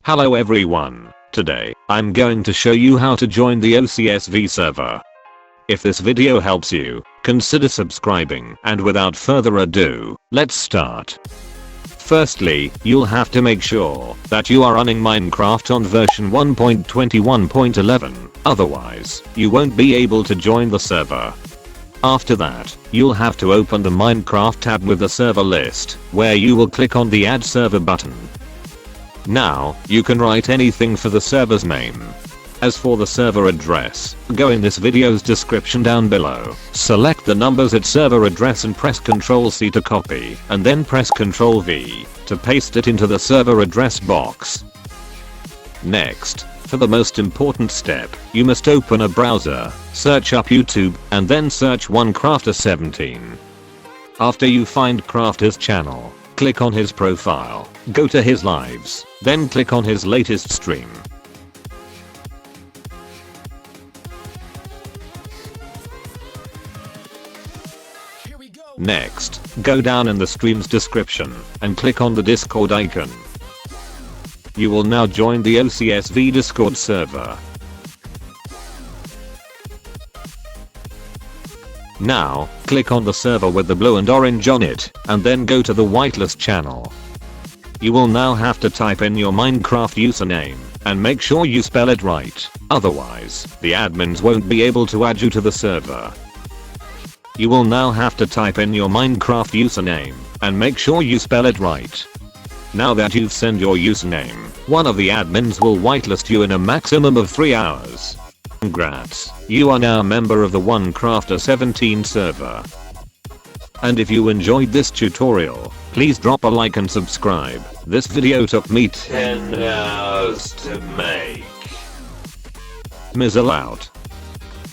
Hello everyone, today, I'm going to show you how to join the OCSV server. If this video helps you, consider subscribing, and without further ado, let's start. Firstly, you'll have to make sure that you are running Minecraft on version 1.21.11, otherwise, you won't be able to join the server. After that, you'll have to open the Minecraft tab with the server list, where you will click on the Add Server button. Now, you can write anything for the server's name. As for the server address, go in this video's description down below, select the numbers at server address and press Ctrl+C to copy, and then press Ctrl+V to paste it into the server address box. Next, for the most important step, you must open a browser, search up YouTube, and then search OneCrafter17. After you find Crafter's channel, click on his profile, go to his lives, then click on his latest stream. Next, go down in the stream's description and click on the Discord icon. You will now join the OCSV Discord server. Now, click on the server with the blue and orange on it, and then go to the whitelist channel. You will now have to type in your Minecraft username, and make sure you spell it right, otherwise, the admins won't be able to add you to the server. You will now have to type in your Minecraft username, and make sure you spell it right. Now that you've sent your username, one of the admins will whitelist you in a maximum of 3 hours. Congrats, you are now a member of the OneCrafter17 server. And if you enjoyed this tutorial, please drop a like and subscribe. This video took me 10 hours to make. Mizzle out.